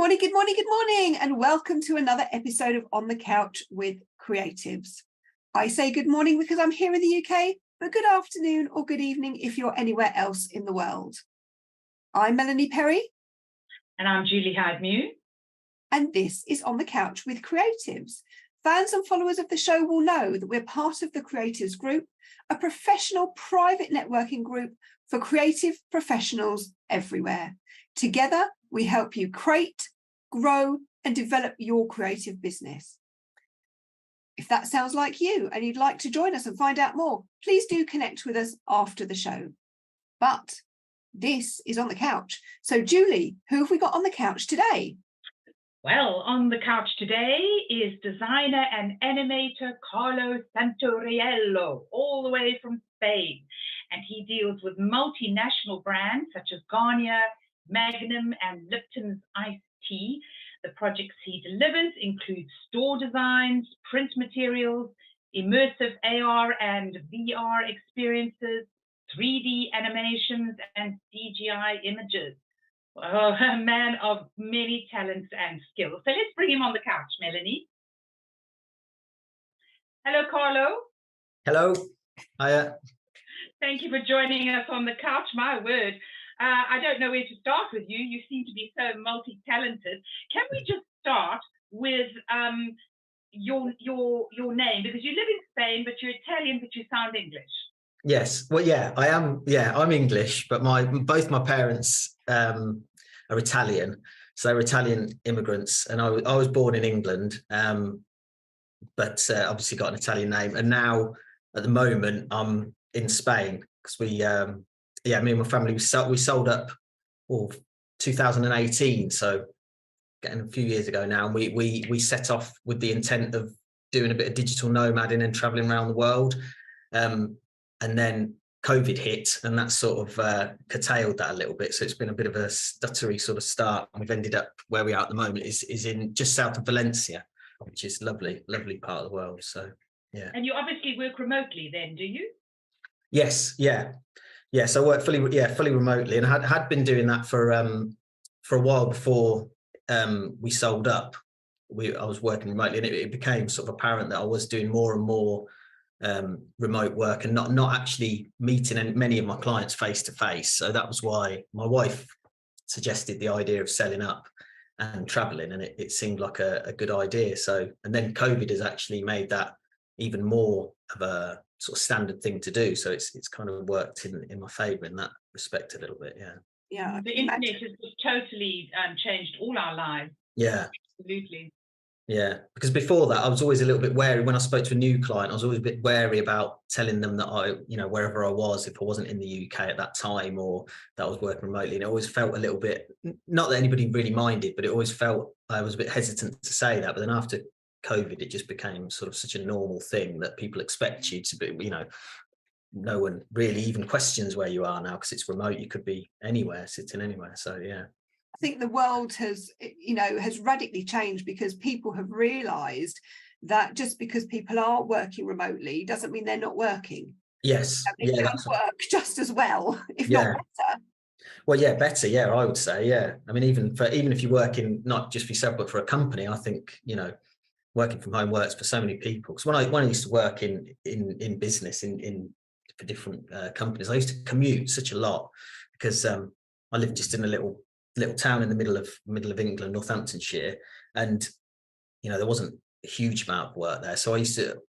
good morning, good morning, and welcome to another episode of On the Couch with Creatives. I say good morning because I'm here in the UK, but good afternoon or good evening if you're anywhere else in the world. I'm Melanie Perry. And I'm Julie Hyde-Mew. And this is On the Couch with Creatives. Fans and followers of the show will know that we're part of the Creatives Group, a professional private networking group for creative professionals everywhere. Together, we help you create, grow, and develop your creative business. If that sounds like you and you'd like to join us and find out more, please do connect with us after the show. But this is On the Couch. So, Julie, who have we got on the couch today? Well, on the couch today is designer and animator CARLO SANTORIELLO, all the way from Spain. And he deals with multinational brands such as Garnier, Magnum, and Lipton's iced tea. The projects he delivers include store designs, print materials, immersive AR and VR experiences, 3D animations, and CGI images. Oh, a man of many talents and skills. So let's bring him on the couch, Melanie. Hello, Carlo. Hello. Hiya. Thank you for joining us on the couch. My word. I don't know where to start with you. You seem to be so multi-talented. Can we just start with your name? Because you live in Spain, but you're Italian, but you sound English. Yes. Well, yeah, I am. Yeah, I'm English, but both my parents are Italian. So they were Italian immigrants, and I was born in England, but obviously got an Italian name. And now, at the moment, I'm in Spain because me and my family, we sold up 2018, so getting a few years ago now, and we set off with the intent of doing a bit of digital nomading and traveling around the world, and then COVID hit, and that sort of curtailed that a little bit. So it's been a bit of a stuttery sort of start, and we've ended up where we are at the moment is in just south of Valencia, which is lovely part of the world. So yeah. And you obviously work remotely then, do you? Yes, yeah. Yes, I work fully remotely, and I had been doing that for a while before we sold up. I was working remotely, and it became sort of apparent that I was doing more and more remote work and not actually meeting many of my clients face to face. So that was why my wife suggested the idea of selling up and traveling, and it seemed like a good idea. So, and then COVID has actually made that even more of a sort of standard thing to do. So it's kind of worked in my favor in that respect a little bit. Yeah. Yeah. The internet has just totally changed all our lives. Yeah. Absolutely. Yeah, because before that, I was always a little bit wary. When I spoke to a new client, I was always a bit wary about telling them that wherever I was, if I wasn't in the UK at that time or that I was working remotely, and I always felt a little bit, not that anybody really minded, but it always felt I was a bit hesitant to say that. But then after COVID, it just became sort of such a normal thing that people expect you to be, no one really even questions where you are now because it's remote. You could be anywhere, sitting anywhere. So, yeah. I think the world has radically changed because people have realised that just because people are working remotely doesn't mean they're not working. Yes. They can work just as well, if not better. Well, yeah, better. Yeah, I would say. Yeah. I mean, even if you're working not just for yourself but for a company, I think working from home works for so many people. Because when I used to work in business for different companies, I used to commute such a lot because I lived just in a little town in the middle of England, Northamptonshire, and there wasn't a huge amount of work there. So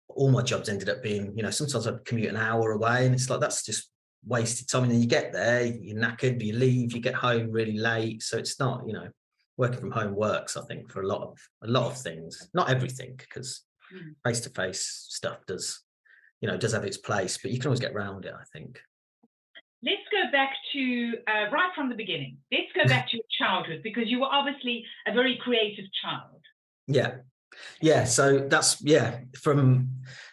all my jobs ended up being, sometimes I'd commute an hour away, and it's like that's just wasted time. And then you get there, you're knackered, you leave, you get home really late. So it's not, working from home works, I think, for a lot of things. Not everything, because face-to-face stuff does have its place, but you can always get around it, I think. Let's go back to right from the beginning. Let's go back to your childhood, because you were obviously a very creative child. Yeah. So that's from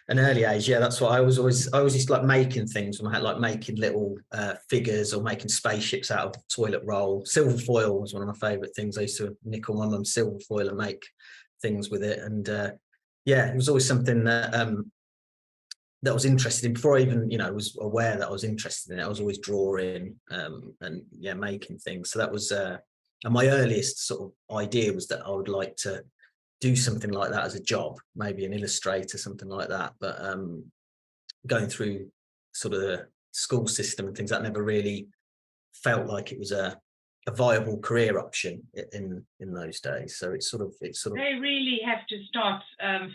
an early age. Yeah, that's what I was always just like making things. I had like making little figures or making spaceships out of toilet roll. Silver foil was one of my favourite things. I used to nickel my mum's silver foil and make things with it. And it was always something that I was interested in before I even, was aware that I was interested in it. I was always drawing and making things. So that was And my earliest sort of idea was that I would like to do something like that as a job, maybe an illustrator, something like that. But going through sort of the school system and things, that never really felt like it was a viable career option in those days. So it's sort of they really have to start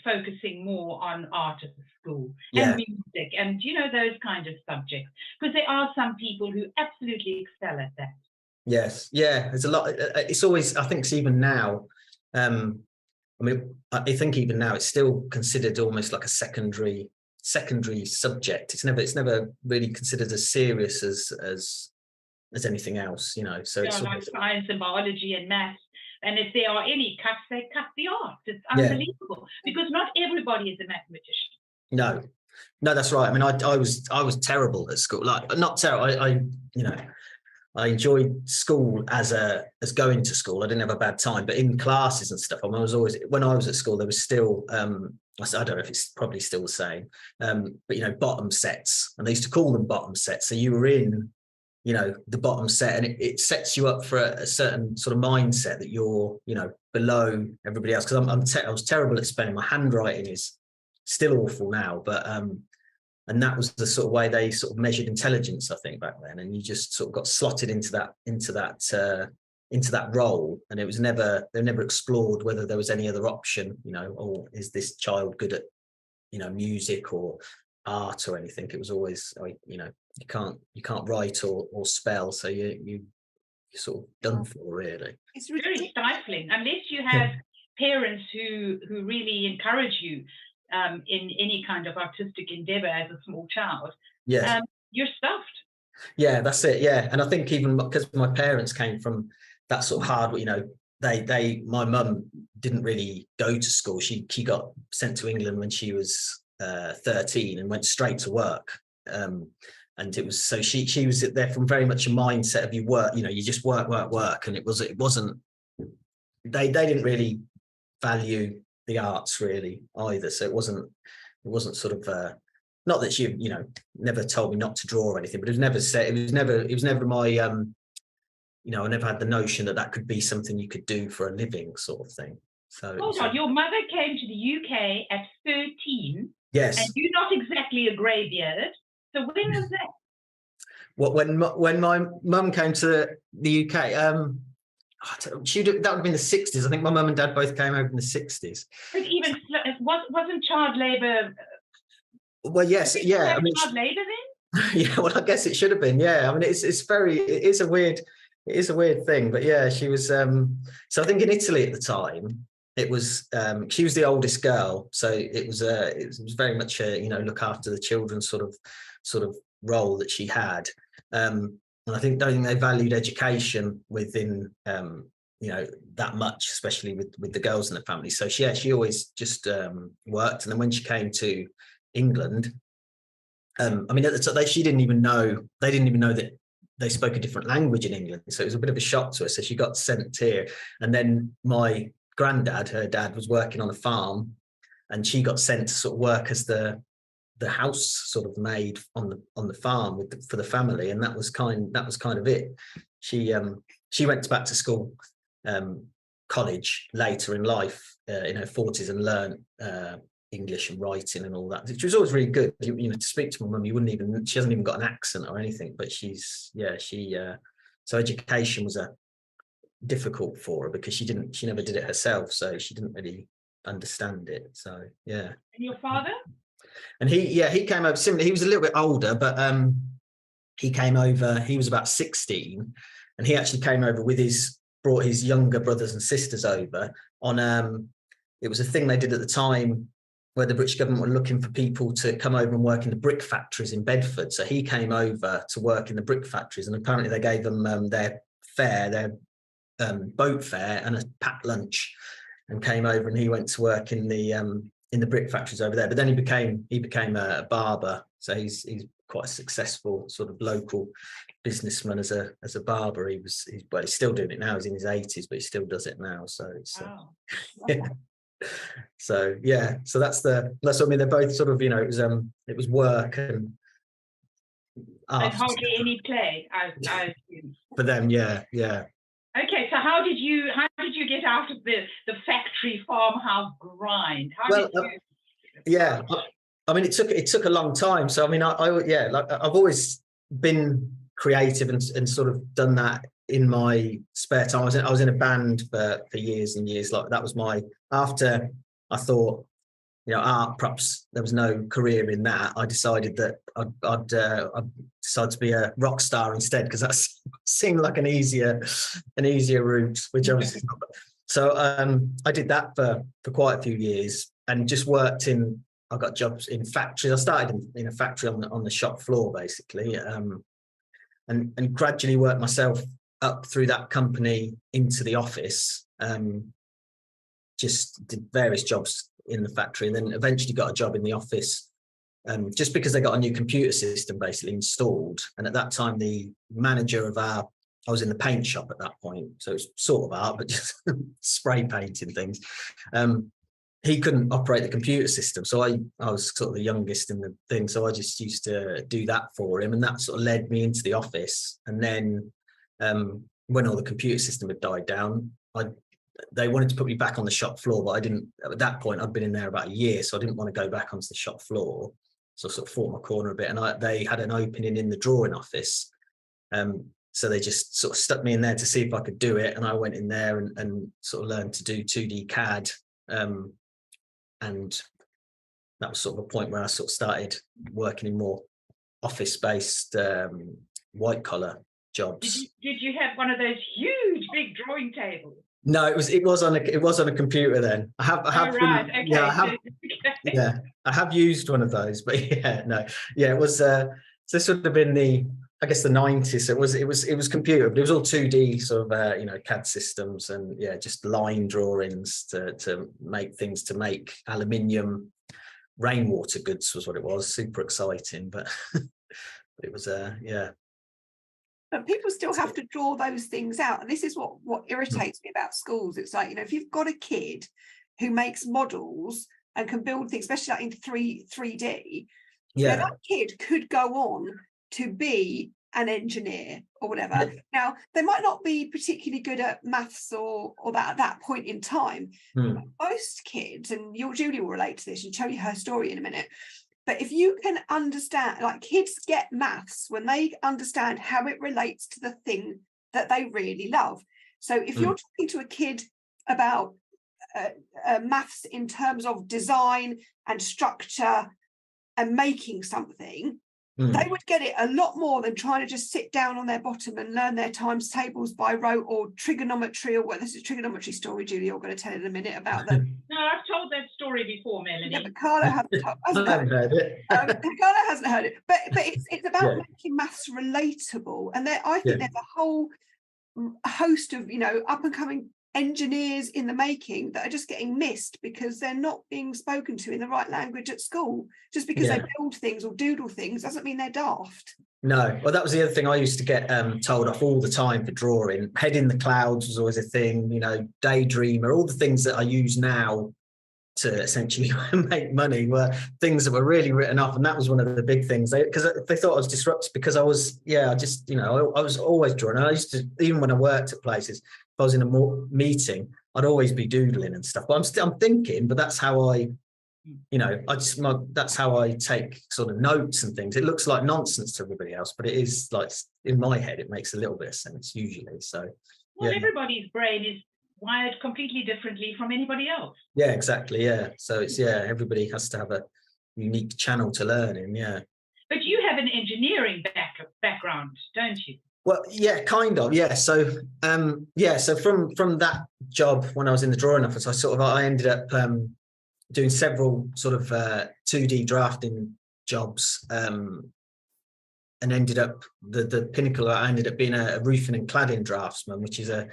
focusing more on art at the school, yeah, and music, and those kind of subjects, because there are some people who absolutely excel at that. Yes, yeah, there's a lot. It's always, I think, even now. I mean, I think even now it's still considered almost like a secondary subject. It's never really considered as serious as anything else, So it's like science and biology and maths. And if there are any cuts, they cut the arts. It's unbelievable, because not everybody is a mathematician. No, that's right. I mean, I was terrible at school. Like, not terrible. I enjoyed school as going to school. I didn't have a bad time, but in classes and stuff, I was always, when I was at school, there was still, I don't know if it's probably still the same, but bottom sets, and they used to call them bottom sets. So you were in, the bottom set, and it sets you up for a certain sort of mindset that you're, below everybody else. Because I was terrible at spelling. My handwriting is still awful now, but and that was the sort of way they sort of measured intelligence, I think, back then. And you just sort of got slotted into that role. And they never explored whether there was any other option, or is this child good at, music or art or anything. It was always, you can't write or spell, so you're sort of done for, really. It's very stifling unless you have parents who really encourage you in any kind of artistic endeavor as a small child. Yes. You're stuffed. Yeah, that's it. Yeah. And I think even because my parents came from that sort of hard, my mum didn't really go to school. She got sent to England when she was 13 and went straight to work. And it was, so she was there from very much a mindset of you work, you just work. And it wasn't, they didn't really value the arts really either. So it wasn't sort of, not that she, never told me not to draw or anything, but it was never my, I never had the notion that could be something you could do for a living, sort of thing. So hold on, your mother came to the UK at 13. Yes. And you're not exactly a greybeard. So when was that? When my mum came to the UK, that would have been the 60s. I think my mum and dad both came over in the 60s. But even wasn't child labour? Well, yes, yeah. I mean, child labour then? Yeah, well, I guess it should have been. Yeah, I mean, it is a weird thing. But yeah, she was. So I think in Italy at the time, it was. She was the oldest girl, so it was very much a look after the children sort of role that she had. And I don't think they valued education within that much, especially with the girls in the family. So she always just worked. And then when she came to England, I mean, at the time, they didn't even know that they spoke a different language in England. So it was a bit of a shock to her. So she got sent here. And then my granddad, her dad, was working on a farm, and she got sent to sort of work as the house sort of maid on the farm for the family. And that was kind of it. She went back to school, college later in life, in her 40s, and learned English and writing and all that, which was always really good. To speak to my mum, she hasn't even got an accent or anything, but so education was difficult for her because she never did it herself, so she didn't really understand it. So yeah. And your father? And he came over similar. He was a little bit older, but he came over. He was about 16, and he actually came over brought his younger brothers and sisters over on. It was a thing they did at the time where the British government were looking for people to come over and work in the brick factories in Bedford. So he came over to work in the brick factories, and apparently they gave them their boat fare and a packed lunch, and came over, and he went to work in the brick factories over there. But then he became a barber. So he's quite a successful sort of local businessman as a barber. He's still doing it now. He's in his 80s, but he still does it now. So it's yeah. So yeah, so that's I mean, they're both sort of, it was work and hardly any play, I assume. For them, yeah. Okay, so how did you get out of the factory farmhouse grind? Yeah, I mean, it took a long time. So I mean, yeah, like I've always been creative and sort of done that in my spare time. I was in a band for years and years. Like that was after I thought, art, perhaps there was no career in that. I decided that I'd decide to be a rock star instead, because that seemed like an easier route, which obviously not. So I did that for quite a few years, and just worked in. I got jobs in factories. I started in a factory on the shop floor, basically, and gradually worked myself up through that company into the office. Just did various jobs in the factory, and then eventually got a job in the office, just because they got a new computer system basically installed. And at that time, the manager of I was in the paint shop at that point, so it's sort of art, but just spray painting things. He couldn't operate the computer system, so I was sort of the youngest in the thing, so I just used to do that for him, and that sort of led me into the office. And then when all the computer system had died down, they wanted to put me back on the shop floor, but I didn't. At that point, I'd been in there about a year, so I didn't want to go back onto the shop floor. So I sort of fought my corner a bit, and they had an opening in the drawing office. So they just sort of stuck me in there to see if I could do it, and I went in there and sort of learned to do 2D CAD. And that was sort of a point where I sort of started working in more office-based, white-collar jobs. Did you have one of those huge, big drawing tables? No, it was on a computer then. I have right. Okay. Yeah, I have used one of those, but it was. So this would have been the 90s. It was computer, but it was all 2D sort of CAD systems, and just line drawings to make things, to make aluminium rainwater goods was what it was. Super exciting, but it was But people still have to draw those things out. And this is what irritates me about schools. It's like, if you've got a kid who makes models and can build things, especially like in 3D, that kid could go on to be an engineer or whatever. Now, they might not be particularly good at maths or that at that point in time. Most kids, and Julie will relate to this and tell you her story in a minute, but if you can understand, like, kids get maths when they understand how it relates to the thing that they really love. So if you're talking to a kid about maths in terms of design and structure and making something, they would get it a lot more than trying to just sit down on their bottom and learn their times tables by rote, or trigonometry, or this is a trigonometry story, Julie, you're going to tell in a minute about them. No, I've told that story before, Melanie. Yeah, but Carlo hasn't heard it. Carlo hasn't heard it. But it's about making maths relatable. And I think there's a whole host of, up and coming engineers in the making that are just getting missed because they're not being spoken to in the right language at school. Just because they build things or doodle things doesn't mean they're daft. No, well, that was the other thing I used to get told off all the time for drawing. Head in the clouds was always a thing, daydreamer, all the things that I use now to essentially make money were things that were really written off. And that was one of the big things, because they thought I was disruptive, because I was, I was always drawing. I used to, even when I worked at places, if I was in a meeting, I'd always be doodling and stuff. But I'm thinking, but that's how that's how I take sort of notes and things. It looks like nonsense to everybody else, but it is, like, in my head, it makes a little bit of sense usually. So, everybody's brain is wired completely differently from anybody else. Yeah, exactly. Yeah. So it's, everybody has to have a unique channel to learn in. Yeah. But you have an engineering background, don't you? Well, yeah, kind of. Yeah. So, so from that job when I was in the drawing office, I ended up doing several sort of 2D drafting jobs, and ended up the pinnacle. I ended up being a roofing and cladding draftsman, which is a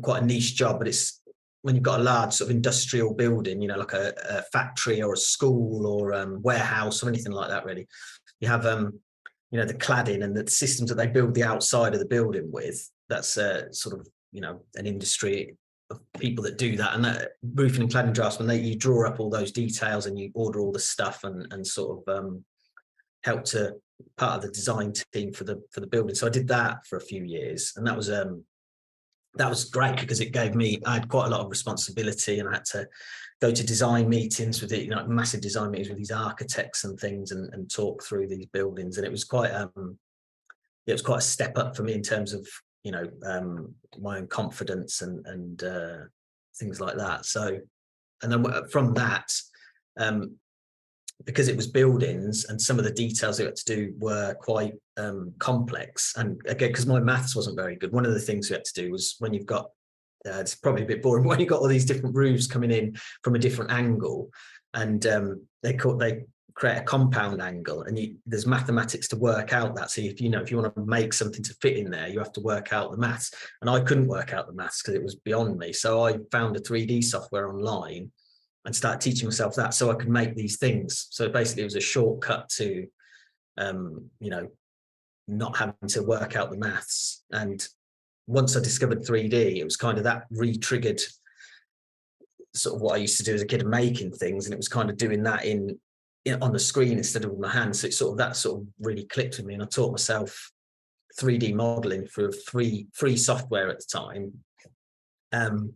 quite a niche job, but it's when you've got a large sort of industrial building, like a factory or a school or warehouse or anything like that. Really, you have the cladding and the systems that they build the outside of the building with. That's sort of an industry of people that do that. And that roofing and cladding draftsman, you draw up all those details and you order all the stuff and sort of help to part of the design team for the building. So I did that for a few years, and that was great because it gave me, I had quite a lot of responsibility, and I had to go to design meetings with it, massive design meetings with these architects and things, and talk through these buildings. And it was quite a step up for me in terms of, my own confidence and things like that. So, and then from that, because it was buildings and some of the details we had to do were quite complex, and again, because my maths wasn't very good, one of the things we had to do was, when you've got it's probably a bit boring, when you've got all these different roofs coming in from a different angle, and they create a compound angle, and there's mathematics to work out that. So if you want to make something to fit in there, you have to work out the maths, and I couldn't work out the maths because it was beyond me. So I found a 3D software online and started teaching myself that, so I could make these things. So basically it was a shortcut to not having to work out the maths. And once I discovered 3D, it was kind of that re-triggered sort of what I used to do as a kid, of making things, and it was kind of doing that in on the screen instead of with my hands. So that sort of really clicked with me, and I taught myself 3D modeling through free software at the time, and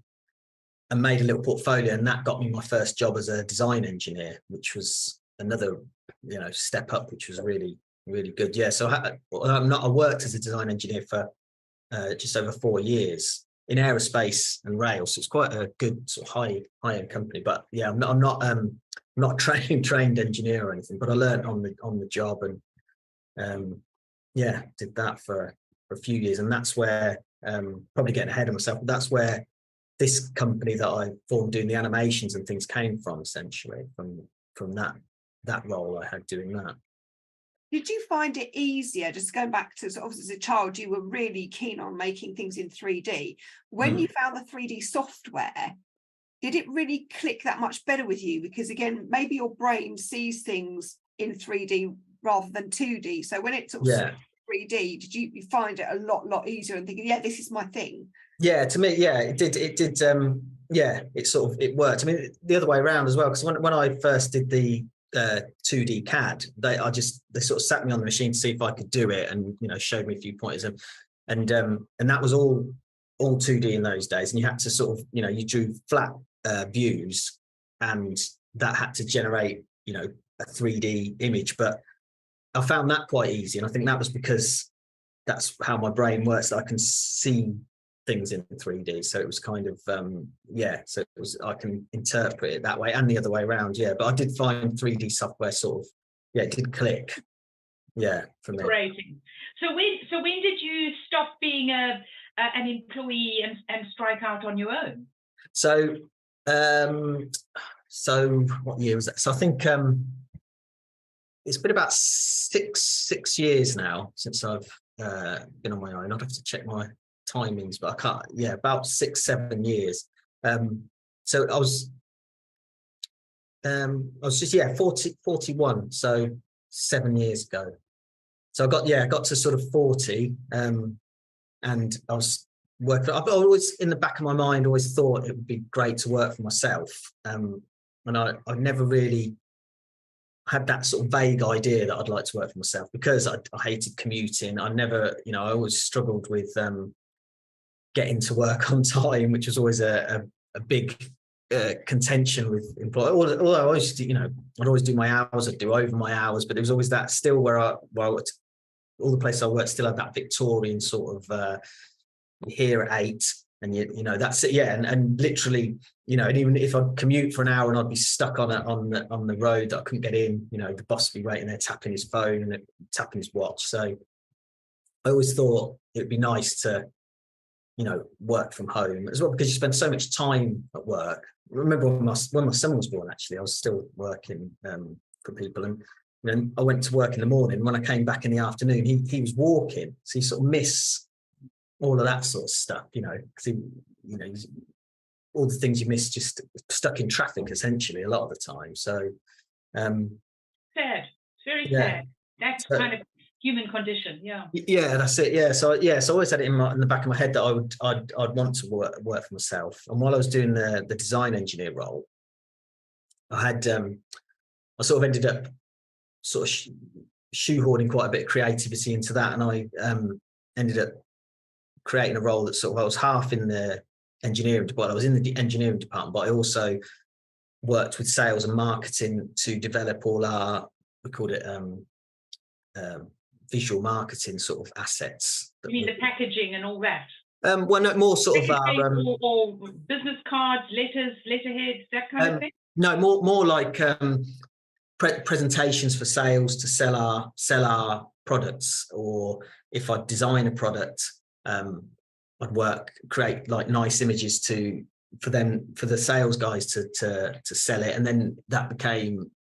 made a little portfolio, and that got me my first job as a design engineer, which was another step up, which was really, really good. Yeah, so I worked as a design engineer for just over 4 years in aerospace and rail, so it's quite a good sort of high-end company. But yeah, I'm not a trained engineer or anything, but I learned on the job, and did that for a few years. And that's where, probably getting ahead of myself, but that's where this company that I formed doing the animations and things came from, essentially from that role I had doing that. Did you find it easier, just going back to, sort of, as a child, you were really keen on making things in 3D. When you found the 3D software, did it really click that much better with you? Because again, maybe your brain sees things in 3D rather than 2D. So when it sort of 3D, did you find it a lot easier and thinking, yeah, this is my thing? Yeah, to me, yeah, it did. It worked. I mean, the other way around as well, because when I first did the 2D CAD, they sort of sat me on the machine to see if I could do it, and showed me a few pointers, and that was all 2D in those days, and you had to sort of you drew flat views, and that had to generate a 3D image. But I found that quite easy, and I think that was because that's how my brain works, that I can see things in 3D. So it was kind of so it was, I can interpret it that way, and the other way around. But I did find 3D software sort of it did click for me. Great. So when did you stop being an employee and strike out on your own? So what year was that? So I think it's been about six years now since I've been on my own. I'd have to check my timings, but I can't. About 6-7 years. So I was just 41, so 7 years ago. So I got to sort of 40, and I was working. I've always, in the back of my mind, always thought it would be great to work for myself, and I never really had that sort of vague idea that I'd like to work for myself, because I hated commuting. I never, I always struggled with getting to work on time, which was always a big contention with employers. Although I always, I'd always do my hours, I'd do over my hours, but there was always that still where all the places I worked still had that Victorian sort of here at 8, and that's it. And literally, and even if I'd commute for an hour and I'd be stuck on the road that I couldn't get in, the boss would be waiting there tapping his phone and tapping his watch. So I always thought it would be nice to work from home as well, because you spend so much time at work. I remember when my son was born, actually, I was still working for people, and I went to work in the morning. When I came back in the afternoon, he was walking, so you sort of miss all of that sort of stuff, because all the things you miss just stuck in traffic, essentially, a lot of the time. So sad, very sad. That's kind of human condition. That's it. So I always had it in the back of my head that I'd want to work for myself. And while I was doing the design engineer role, I sort of ended up shoehorning quite a bit of creativity into that, and I ended up creating a role that sort of, I was half in the engineering department. I was in the engineering department, but I also worked with sales and marketing to develop all our, we called it visual marketing sort of assets. You mean the packaging and all that? Well, no, more sort of our or business cards, letters, letterheads, that kind of thing. No, more like presentations for sales to sell our products, or if I design a product, I'd create like nice images for the sales guys to sell it, and then that became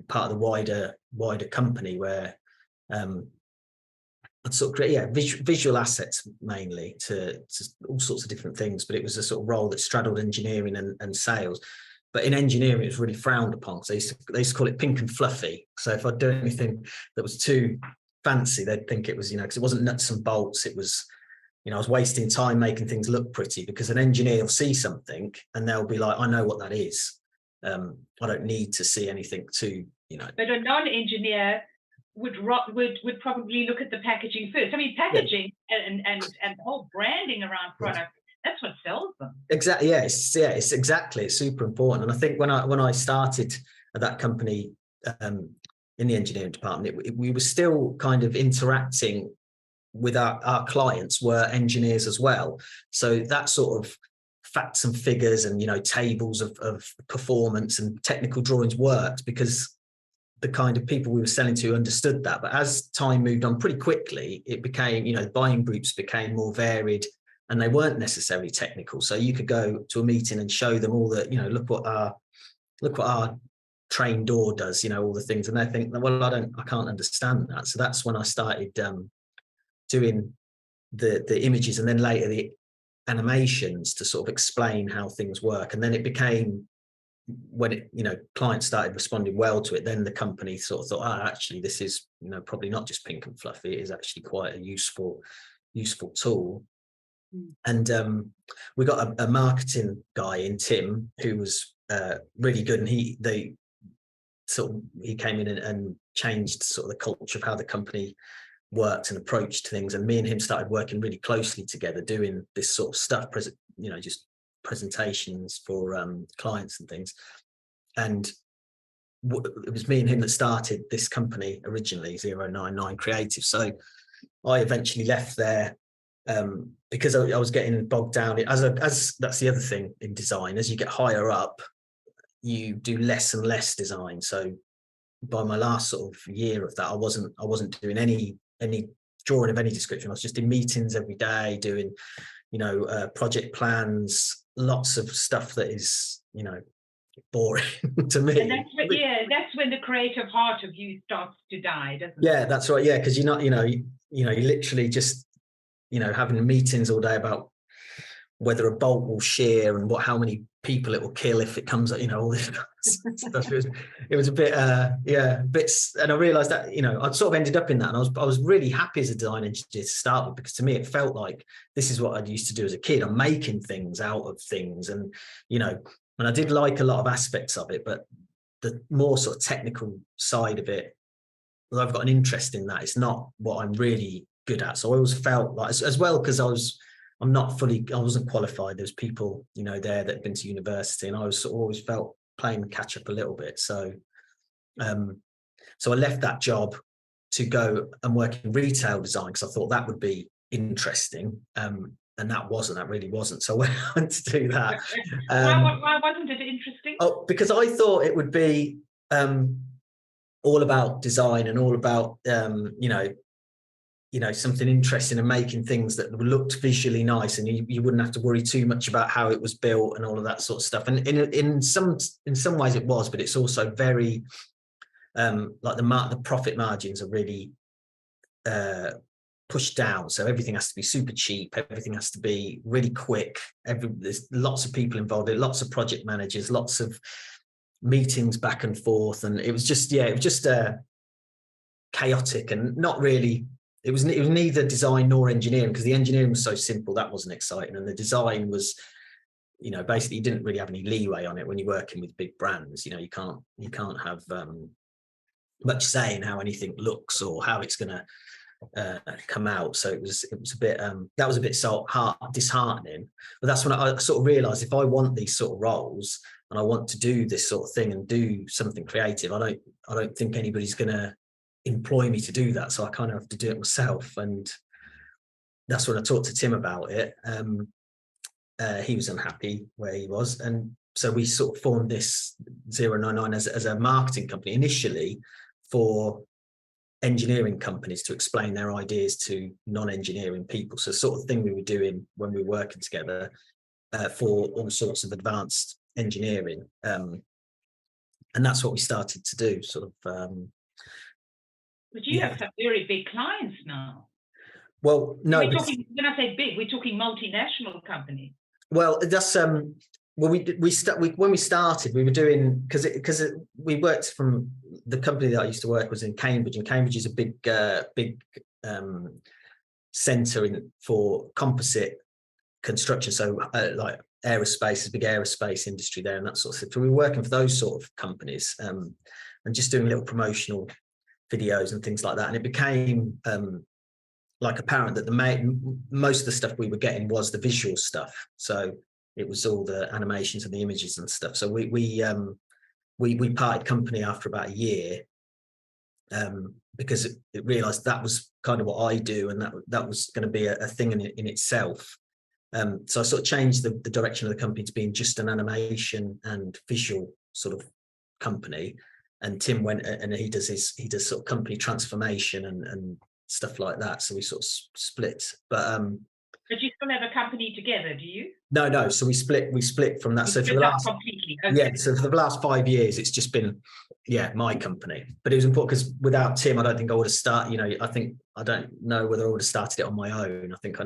part of the wider company where I'd sort of create visual assets mainly to all sorts of different things, but it was a sort of role that straddled engineering and sales. But in engineering, it was really frowned upon. So they used to call it pink and fluffy. So if I'd do anything that was too fancy, they'd think it was, because it wasn't nuts and bolts. It was, I was wasting time making things look pretty, because an engineer will see something and they'll be like, I know what that is. I don't need to see anything too, But a non-engineer would probably look at the packaging first. I mean, packaging and the whole branding around products, that's what sells them. Exactly. Yeah. It's exactly. It's super important. And I think when I started at that company in the engineering department, we were still kind of interacting with our clients were engineers as well. So that sort of facts and figures and, tables of performance and technical drawings worked because the kind of people we were selling to understood that. But as time moved on pretty quickly, it became, buying groups became more varied and they weren't necessarily technical. So you could go to a meeting and show them all that, look what our train door does, all the things. And they think, well, I can't understand that. So that's when I started doing the images and then later the animations to sort of explain how things work. And then it became, when clients started responding well to it, then the company sort of thought, actually this is probably not just pink and fluffy, it is actually quite a useful tool. And we got a marketing guy in Tim who was really good, and he came in and changed sort of the culture of how the company worked and approached things, and me and him started working really closely together doing this sort of stuff, just presentations for clients and things. And it was me and him that started this company originally, 099 Creative. So I eventually left there because I was getting bogged down as that's the other thing in design. As you get higher up, you do less and less design. So by my last sort of year of that, I wasn't doing any drawing of any description. I was just in meetings every day doing project plans, lots of stuff that is boring to me. And that's when the creative heart of you starts to die, doesn't it? Yeah, that's right. Yeah, because you're not, you literally just having meetings all day about whether a bolt will shear and how many people it will kill if it comes up, all this stuff. It was a bit, and I realised that, I'd sort of ended up in that, and I was really happy as a design engineer to start with, because to me it felt like this is what I used to do as a kid. I'm making things out of things, and and I did like a lot of aspects of it, but the more sort of technical side of it, well, I've got an interest in that. It's not what I'm really good at. So I always felt like, as well, because I wasn't qualified. There's people, there that had been to university, and I always felt playing catch up a little bit. So, so I left that job to go and work in retail design, because I thought that would be interesting. And that really wasn't. So I went to do that. Why wasn't it interesting? Oh, because I thought it would be all about design and all about, something interesting and making things that looked visually nice, and you wouldn't have to worry too much about how it was built and all of that sort of stuff. And in some ways it was, but it's also very like the profit margins are really pushed down. So everything has to be super cheap. Everything has to be really quick. There's lots of people involved, lots of project managers, lots of meetings back and forth. And it was just, chaotic and not really, it was neither design nor engineering, because the engineering was so simple, that wasn't exciting. And the design was, basically you didn't really have any leeway on it when you're working with big brands. You can't have, much say in how anything looks or how it's going to come out. So it was a bit that was a bit disheartening. But that's when I sort of realized, if I want these sort of roles and I want to do this sort of thing and do something creative, I don't think anybody's going to employ me to do that, so I kind of have to do it myself. And that's when I talked to Tim about it. He was unhappy where he was, and so we sort of formed this 099 as a marketing company initially for engineering companies to explain their ideas to non-engineering people. So sort of thing we were doing when we were working together for all sorts of advanced engineering. And that's what we started to do, sort of. But you have some very big clients now. Well, no. When I say big, we're talking multinational companies. Well, that's well, when we started, we were doing, because we worked from the company that I used to work was in Cambridge, and Cambridge is a big centre for composite construction. So like aerospace, a big aerospace industry there and that sort of stuff. So we were working for those sort of companies and just doing little promotional videos and things like that. And it became like apparent that most of the stuff we were getting was the visual stuff. So it was all the animations and the images and stuff. So we parted company after about a year because it realised that was kind of what I do, and that was going to be a thing in itself. So I sort of changed the direction of the company to being just an animation and visual sort of company. And Tim went and he does sort of company transformation and stuff like that. So we sort of split. But you still have a company together, do you? No. So we split from that. So for the last completely. Okay. So for the last 5 years, it's just been my company. But it was important because without Tim, I don't think I would have started. I don't know whether I would have started it on my own. I think I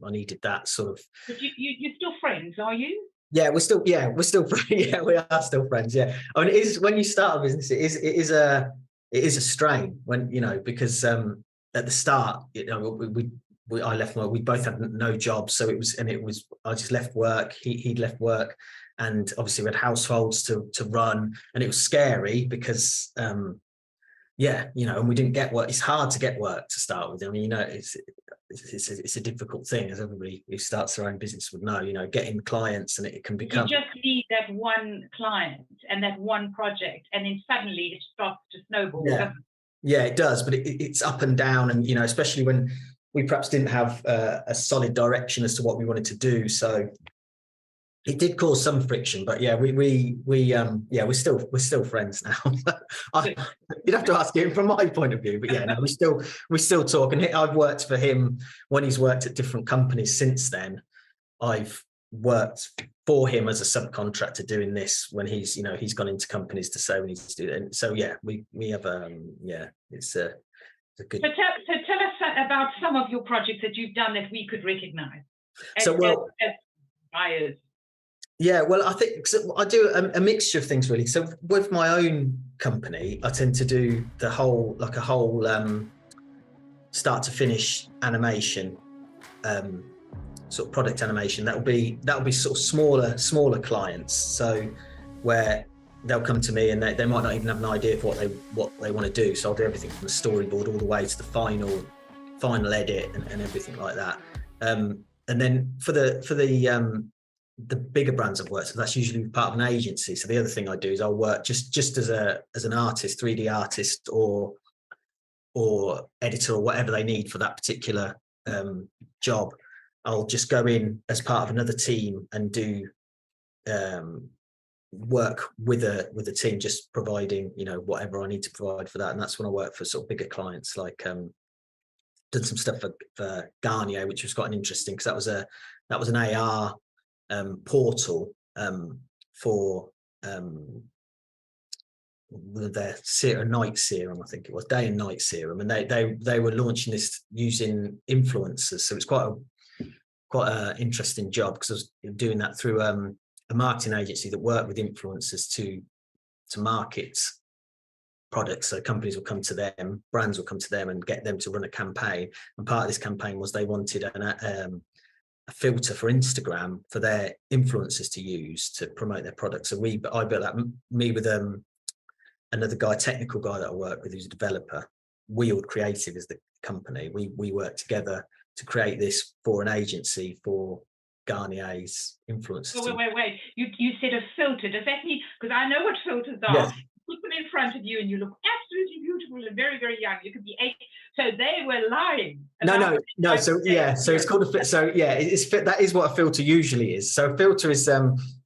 needed that sort of. But you're still friends, are you? Yeah, we're still friends. Yeah, we are still friends. Yeah, I mean, it is when you start a business, it is a strain when because at the start, I left work. We both had no jobs, so it was I just left work. He'd left work, and obviously we had households to run, and it was scary because and we didn't get work. It's hard to get work to start with. I mean, it's a difficult thing, as everybody who starts their own business would know. Getting clients, and it can become. You just need that one client and that one project, and then suddenly it starts to snowball. Yeah, it does, but it's up and down, and especially when we perhaps didn't have a solid direction as to what we wanted to do. So it did cause some friction, but we're still friends now. You'd have to ask him from my point of view, but we still talk. And I've worked for him when he's worked at different companies since then. I've worked for him as a subcontractor doing this when he's gone into companies to say we need to do it. And so we have it's a good. So tell us about some of your projects that you've done that we could recognise as buyers. Yeah, well, I think I do a mixture of things really. So with my own company, I tend to do a whole start to finish animation, sort of product animation. That'll be sort of smaller clients. So where they'll come to me and they might not even have an idea of what they want to do. So I'll do everything from the storyboard all the way to the final edit and everything like that. And then for the bigger brands I've worked with, that's usually part of an agency. So the other thing I do is I'll work just as an artist, 3D artist or editor or whatever they need for that particular job. I'll just go in as part of another team and do work with a team, just providing whatever I need to provide for that. And that's when I work for sort of bigger clients, like done some stuff for Garnier, which was quite interesting because that was an AR portal for their night serum, I think it was day and night serum, and they were launching this using influencers. So it's quite an interesting job because I was doing that through a marketing agency that worked with influencers to market products. So companies will come to them, brands will come to them and get them to run a campaign. And part of this campaign was they wanted a filter for Instagram for their influencers to use to promote their products. So I built that, me with another guy, technical guy that I work with, who's a developer. Wheeled Creative is the company. We work together to create this for an agency for Garnier's influencers. Oh, wait. You said a filter. Does that mean, because I know what filters are. Yes. Put them in front of you and you look absolutely beautiful and very, very young. You could be 8. So they were lying. No. So yeah, so it's called a filter. So yeah, that is what a filter usually is. So a filter is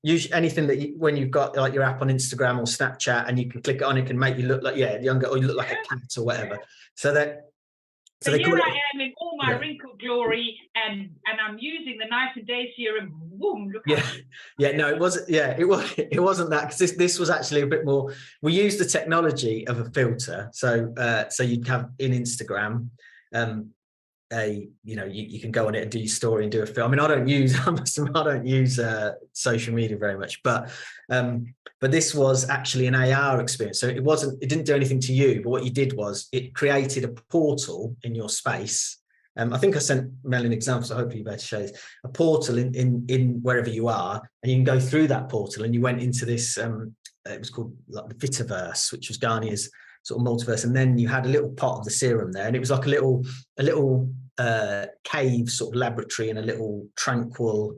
usually anything that when you've got like your app on Instagram or Snapchat and you can click it on, it can make you look like younger, or you look like a cat or whatever. So here I am in all my wrinkled glory, and I'm using the Night and Day serum. Boom! Look. No, it wasn't. Yeah, it wasn't that, because this was actually a bit more. We used the technology of a filter, so you'd have in Instagram, you can go on it and do your story and do a film. I mean, I don't use social media very much, but this was actually an AR experience. So it didn't do anything to you, but what you did was it created a portal in your space. I think I sent Mel an example, so hopefully you'll be able to show this. A portal in wherever you are, and you can go through that portal, and you went into this, it was called like the Vitaverse, which was Garnier's sort of multiverse, and then you had a little pot of the serum there, and it was like a little cave sort of laboratory in a little tranquil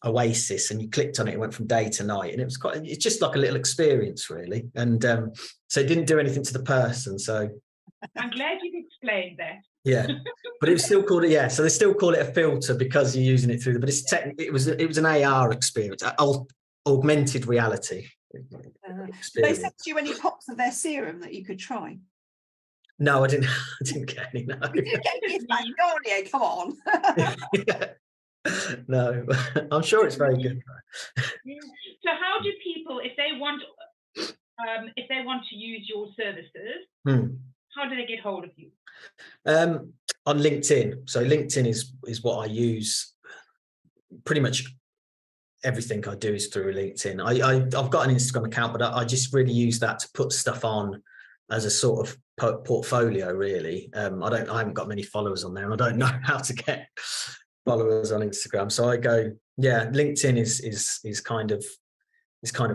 oasis, and you clicked on it, it went from day to night, and it's just like a little experience really, and so it didn't do anything to the person. So I'm glad you've explained that. Yeah, but it was still called it. Yeah, so they still call it a filter because you're using it through. But it was an AR experience, augmented reality. They sent you any pots of their serum that you could try? No, I didn't. I didn't get any. No. You didn't get any. Like, Garnier, come on. No, I'm sure it's very good. So, how do people, if they want to use your services, how do they get hold of you? On LinkedIn. So LinkedIn is what I use. Pretty much everything I do is through LinkedIn. I've got an Instagram account, but I just really use that to put stuff on as a sort of portfolio. Really, I haven't got many followers on there, and I don't know how to get followers on Instagram. So I go, LinkedIn is kind of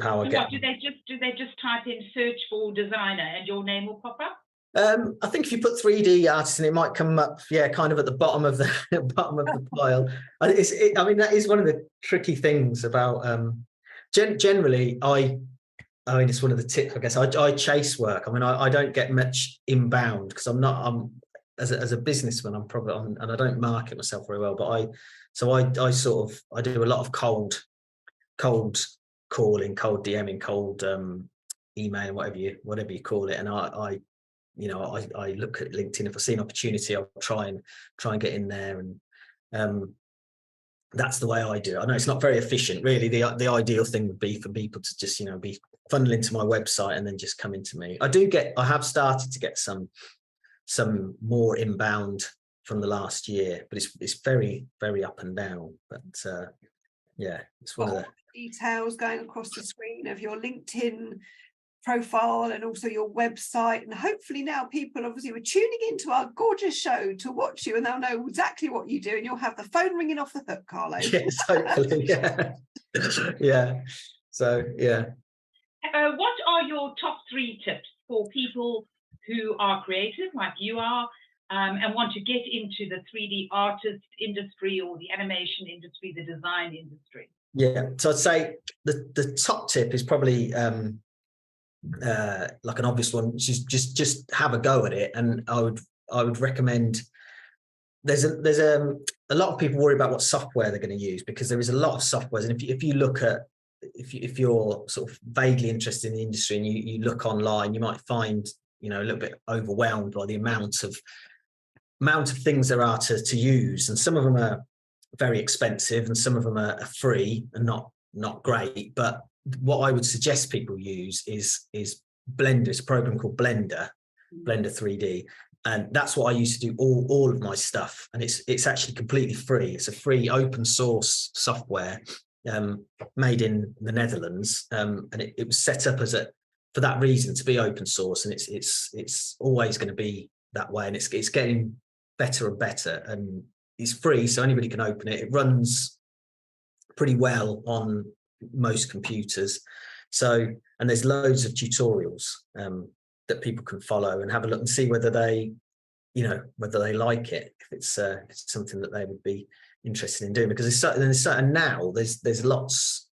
how I get. Do they just type in search for designer and your name will pop up? I think if you put 3D artists in, it might come up, kind of at the bottom of the pile. That is one of the tricky things about. Generally, I mean, it's one of the tips, I guess. I chase work. I mean, I don't get much inbound because I'm as a businessman. And I don't market myself very well. But I do a lot of cold calling, cold DMing, cold email, whatever you call it, and I look at LinkedIn. If I see an opportunity, I'll try and get in there, and that's the way I do it. I know it's not very efficient, really. The ideal thing would be for people to just be funneling into my website and then just come into me. I have started to get some more inbound from the last year, but it's very, very up and down. But it's one of the details going across the screen of your LinkedIn profile and also your website, and hopefully now people obviously were tuning into our gorgeous show to watch you, and they'll know exactly what you do, and you'll have the phone ringing off the hook, Carlo. Yes, hopefully. Yeah. So what are your top 3 tips for people who are creative like you are and want to get into the 3D artist industry or the animation industry, the design industry? Yeah, so I'd say the top tip is probably like an obvious one, which is just have a go at it. And I would recommend. There's a lot of people worry about what software they're going to use, because there is a lot of softwares, and if you look at if you're sort of vaguely interested in the industry and you look online, you might find a little bit overwhelmed by the amount of things there are to use, and some of them are very expensive and some of them are free and not great. But what I would suggest people use is Blender. It's a program called Blender 3D, and that's what I used to do all of my stuff. And it's actually completely free. It's a free open source software made in the Netherlands, and it was set up for that reason, to be open source, and it's always going to be that way, and it's getting better and better, and it's free, so anybody can open it. It runs pretty well on most computers. So, and there's loads of tutorials that people can follow and have a look and see whether they, whether they like it, if it's something that they would be interested in doing, because there's lots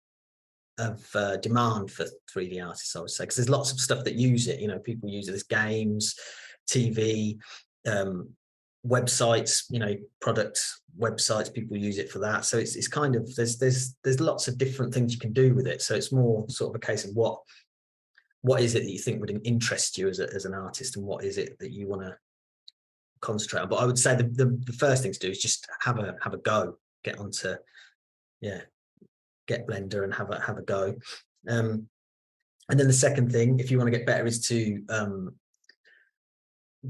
of demand for 3D artists, I would say, because there's lots of stuff that use it. People use it as games, TV, websites, product websites, people use it for that. So it's kind of, there's lots of different things you can do with it. So it's more sort of a case of what is it that you think would interest you as an artist, and what is it that you want to concentrate on. But I would say the first thing to do is just have a go, get onto, get Blender and have a go. And then the second thing, if you want to get better, is to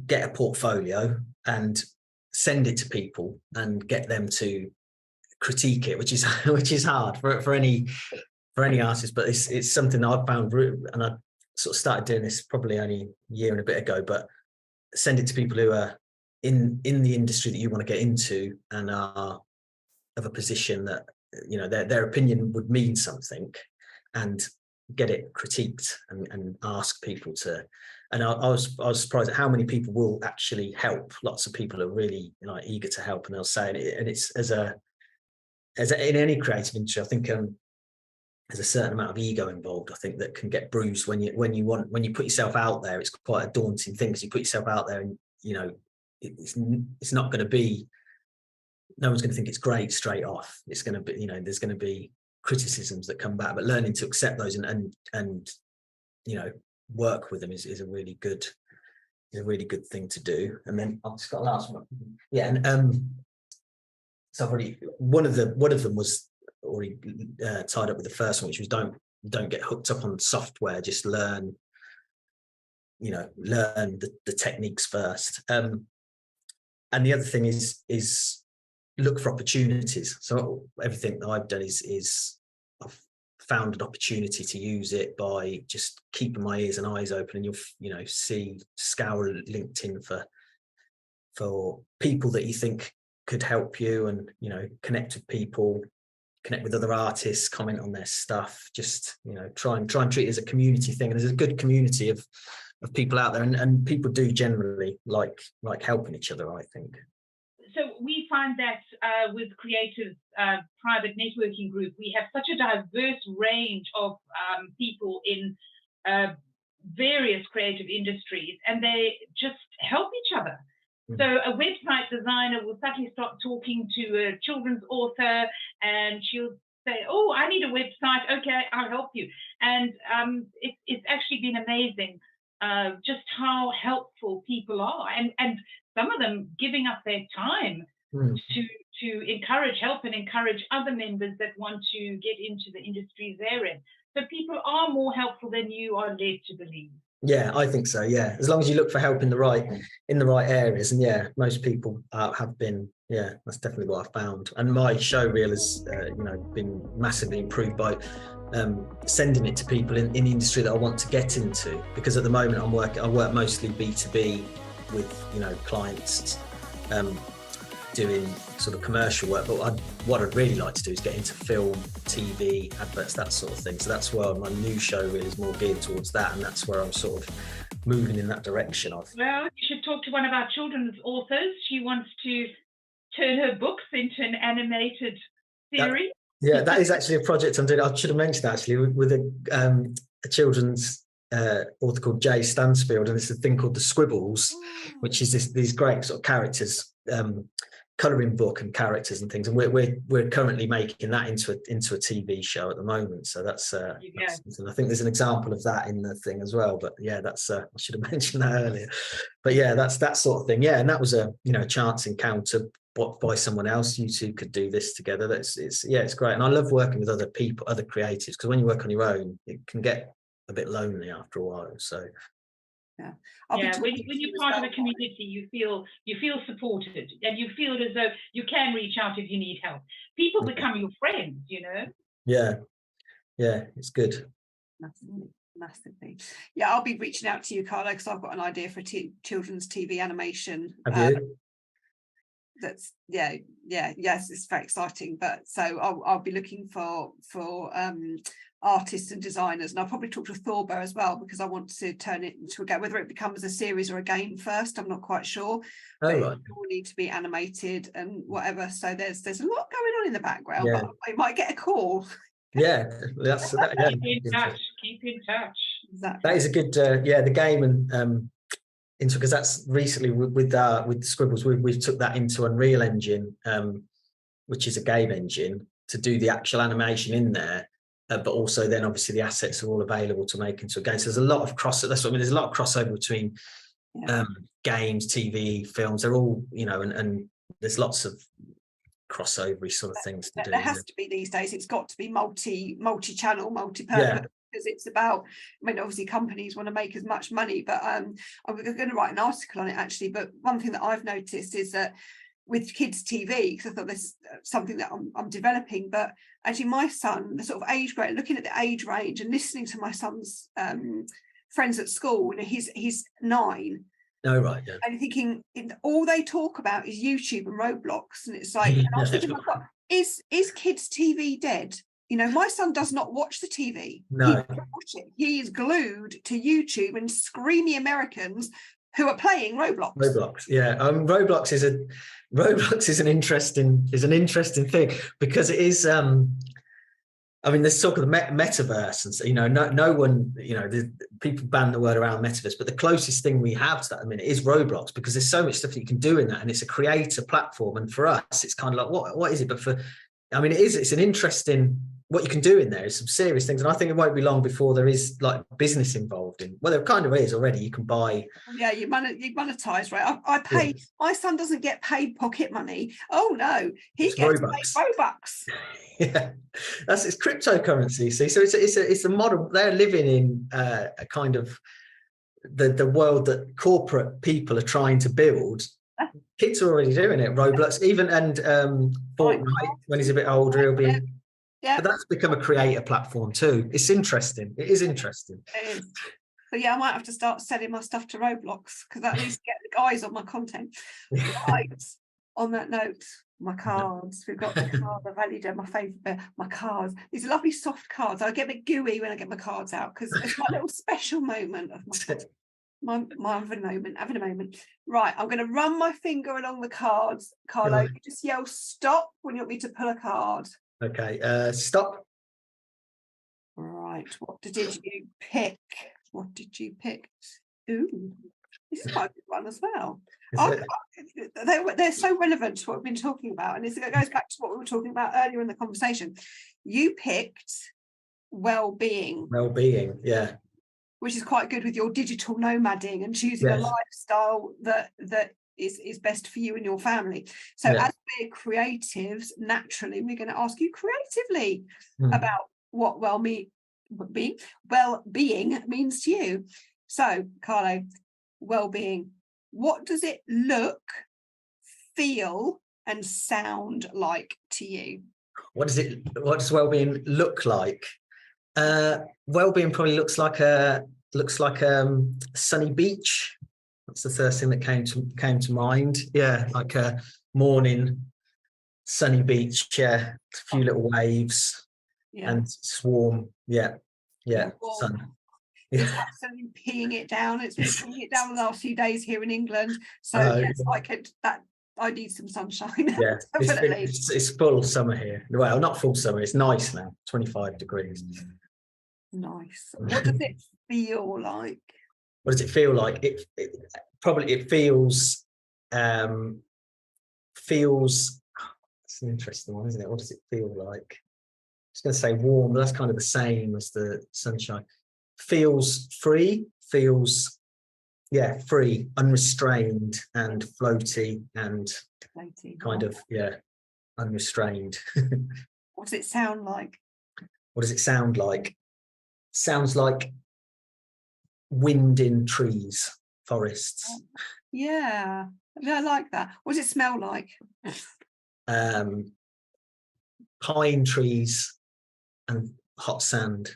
get a portfolio and send it to people and get them to critique it, which is hard for any artist, but it's something that I've found, and I sort of started doing this probably only a year and a bit ago, but send it to people who are in the industry that you want to get into and are of a position that their opinion would mean something, and get it critiqued and ask people to. And I was surprised at how many people will actually help. Lots of people are really eager to help, and they'll say it. And it's as in any creative industry, I think there's a certain amount of ego involved, I think, that can get bruised when you put yourself out there. It's quite a daunting thing, because you put yourself out there and it's not going to be, no one's going to think it's great straight off. It's going to be, there's going to be criticisms that come back, but learning to accept those and work with them is a really good thing to do. And then I've just got a last one. Yeah, and so I've already, one of them was already tied up with the first one, which was don't get hooked up on software, just learn the techniques first. And the other thing is look for opportunities. So everything that I've done is I've found an opportunity to use it by just keeping my ears and eyes open, and you'll scour LinkedIn for people that you think could help you, and connect with people, connect with other artists, comment on their stuff, just try and treat it as a community thing. And there's a good community of people out there, and people do generally like helping each other, I think. So we find that with Creatives private networking group, we have such a diverse range of people in various creative industries, and they just help each other. So a website designer will suddenly start talking to a children's author, and she'll say, "Oh, I need a website. Okay, I'll help you." And it's actually been amazing just how helpful people are, and some of them giving up their time to help and encourage other members that want to get into the industries they're in. So people are more helpful than you are led to believe. Yeah, I think so. Yeah, as long as you look for help in the right areas, and yeah, most people have been. Yeah, that's definitely what I found. And my show reel has, been massively improved by sending it to people in the industry that I want to get into. Because at the moment I work mostly B2B with clients doing sort of commercial work. But what I'd really like to do is get into film, TV, adverts, that sort of thing. So that's where my new show reel is more geared towards that, and that's where I'm sort of moving in that direction. Well, you should talk to one of our children's authors. She wants to turn her books into an animated series. That is actually a project I'm doing. I should have mentioned actually with a children's author called Jay Stansfield, and it's a thing called The Squibbles, which is these great sort of characters, colouring book and characters and things, and we're currently making that into a TV show at the moment. So that's I think there's an example of that in the thing as well. But yeah, that's I should have mentioned that earlier. But yeah, that's that sort of thing. Yeah, and that was a chance encounter by someone else. You two could do this together. It's great, and I love working with other people, other creatives, because when you work on your own, it can get a bit lonely after a while. So when you're part of a community, you feel supported, and you feel as though you can reach out if you need help. People become your friends, Yeah, it's good. Massively. Yeah, I'll be reaching out to you, Carlo, because I've got an idea for children's TV animation. Have you? That's yes, it's very exciting. But so I'll be looking for artists and designers, and I'll probably talk to Thorber as well, because I want to turn it into a game, whether it becomes a series or a game first, I'm not quite sure. Oh, right. It will need to be animated and whatever, so there's a lot going on in the background, Yeah. but I might get a call. Yeah, that's that. Yeah. Keep in touch. Keep in touch. Exactly. That is a good, the game and into, because that's recently with the Scribbles, we've took that into Unreal Engine, which is a game engine, to do the actual animation in there. But also then obviously the assets are all available to make into a game. So there's a lot of that's what I mean. There's a lot of crossover between games, TV, films. They're all, you know, and there's lots of crossover sort of things to do. There has to be these days. It's got to be multi-channel, multi-purpose, because it's about, I mean, obviously companies want to make as much money, but I'm going to write an article on it actually. But one thing that I've noticed is that with kids TV, because I thought there's something that I'm developing, but actually my son, the sort of age grade, looking at the age range and listening to my son's friends at school, you know, he's 9. Oh, right, yeah. And thinking all they talk about is YouTube and Roblox, and it's like, and I was thinking, my God, is kids TV dead? You know, my son does not watch the TV. No. He doesn't watch it. He is glued to YouTube and screamy Americans who are playing Roblox. Roblox, yeah. Roblox is an interesting thing, because it is. I mean, there's talk of the metaverse, and so, you know, no one, you know, people ban the word around metaverse, but the closest thing we have to that, I mean, is Roblox, because there's so much stuff that you can do in that, and it's a creator platform. And for us, it's kind of like, what is it? But I mean, it's an interesting, what you can do in there is some serious things. And I think it won't be long before there is like business involved in, well, there kind of is already. You can buy. Yeah, you monetize, right? I pay, my son doesn't get paid pocket money. Oh no, he gets paid Robux. Yeah, it's cryptocurrency. See, so it's a model. They're living in a kind of the world that corporate people are trying to build. Kids are already doing it. Roblox, even, and Fortnite, when he's a bit older, he'll be. Yeah. But that's become a creator platform too. It's interesting. It is interesting. It is. So yeah, I might have to start selling my stuff to Roblox, because that needs to get the guys on my content. Right. On that note, my cards. We've got the card. I valued my favourite bit. My cards. These lovely soft cards. I get a bit gooey when I get my cards out, because it's my little special moment of my having a moment. Right, I'm going to run my finger along the cards. Carlo, you just yell stop when you want me to pull a card. Okay, stop. Right, what did you pick? What did you pick? Ooh, this is quite a good one as well. They're so relevant to what we've been talking about, and it goes back to what we were talking about earlier in the conversation. You picked well-being. Well-being, yeah. Which is quite good with your digital nomading and choosing a lifestyle that is best for you and your family. So as we're creatives, naturally we're going to ask you creatively about what well-being means to you. So Carlo, well-being, what does it look, feel and sound like to you? What does well-being look like? Well-being probably looks like a sunny beach. That's the first thing that came to mind. Yeah, like a morning sunny beach. Yeah, a few little waves and warm. Yeah, sun. It's absolutely peeing it down. It's been peeing it down the last few days here in England. So yes, I need some sunshine. Yeah, definitely. It's full summer here. Well, not full summer. It's nice now. 25 degrees. Nice. What does it feel like? What does it feel like? It feels. It's an interesting one, isn't it? What does it feel like? I was going to say warm, but that's kind of the same as the sunshine. Feels free. Feels free, unrestrained, and floaty, and kind of unrestrained. What does it sound like? What does it sound like? Sounds like wind in trees, forests. Yeah, I like that. What does it smell like? Pine trees and hot sand.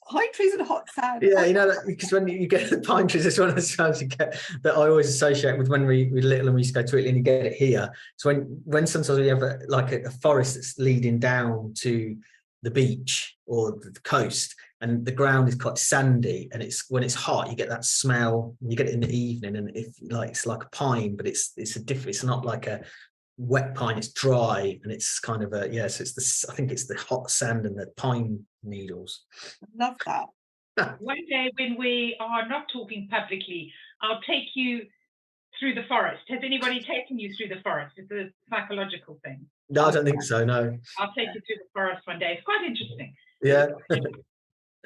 Pine trees and hot sand. Yeah, you know that, because when you get the pine trees, it's one of the sounds you get that I always associate with when we were little and we used to go to Italy, and you get it here. So when sometimes we have a forest that's leading down to the beach or the coast, and the ground is quite sandy, and when it's hot, you get that smell. You get it in the evening, and it's like a pine, but it's not like a wet pine. It's dry, and it's kind of so I think it's the hot sand and the pine needles. Love that. One day when we are not talking publicly, I'll take you through the forest. Has anybody taken you through the forest? It's a psychological thing. No, I don't think so, no. I'll take you through the forest one day. It's quite interesting. Yeah.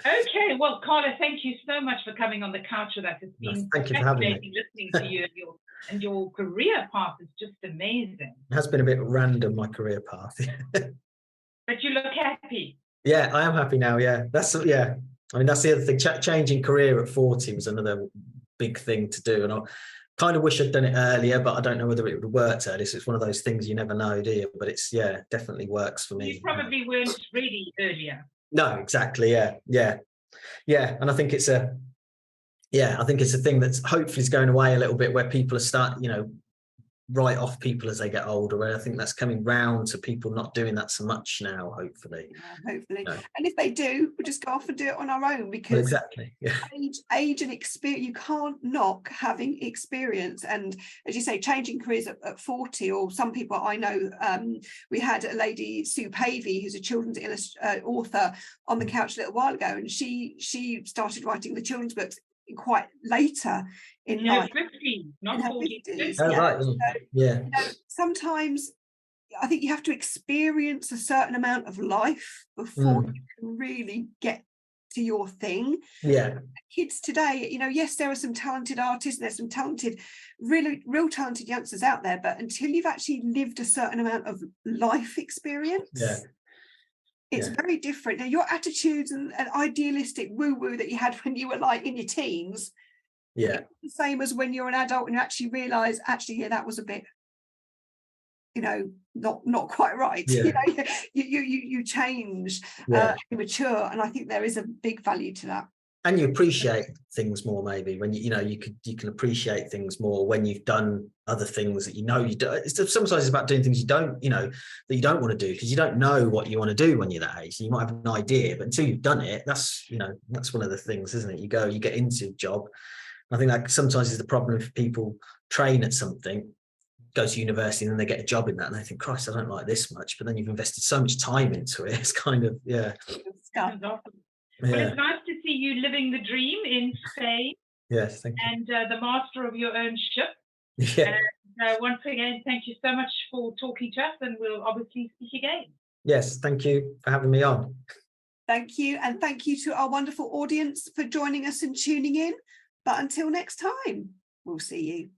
Okay, well, Carlo, thank you so much for coming on the couch with us. It's been fascinating listening to you, and your career path is just amazing. It has been a bit random, my career path. But you look happy. Yeah, I am happy now. Yeah, that's the other thing. Changing career at 40 was another big thing to do, and I kind of wish I'd done it earlier, but I don't know whether it would have worked earlier. So it's one of those things you never know, do you? But it's definitely works for me. You probably weren't ready earlier. No, exactly. Yeah. And I think it's a thing that's hopefully is going away a little bit, where people are write off people as they get older. And I think that's coming round to people not doing that so much now, hopefully. Yeah, hopefully. And if they do, we'll just go off and do it on our own, because exactly. Yeah. Age and experience, you can't knock having experience. And as you say, changing careers at 40, or some people I know, we had a lady, Sue Pavey, who's a children's author, on the couch a little while ago, and she started writing the children's books quite later in life. 50, not 40. 50s, Oh, right. So, yeah. Sometimes I think you have to experience a certain amount of life before you can really get to your thing. Yeah. Kids today, yes, there are some talented artists, there's some talented, real talented youngsters out there, but until you've actually lived a certain amount of life experience, it's very different. Now, your attitudes and idealistic woo-woo that you had when you were like in your teens, it's the same as when you're an adult and you actually realise, that was a bit, not quite right. You change, you mature, and I think there is a big value to that. And you appreciate things more, maybe, when you can appreciate things more when you've done other things that you do. It's sometimes it's about doing things that you don't want to do, because you don't know what you want to do when you're that age. You might have an idea, but until you've done it, that's one of the things, isn't it? You get into a job. I think that sometimes is the problem if people train at something, go to university, and then they get a job in that, and they think, Christ, I don't like this much. But then you've invested so much time into it. It's kind of That's awesome. Well, it's nice to see you living the dream in Spain. Yes, thank you. And the master of your own ship. Yeah. And once again, thank you so much for talking to us, and we'll obviously speak again. Yes, thank you for having me on. Thank you, and thank you to our wonderful audience for joining us and tuning in. But until next time, we'll see you.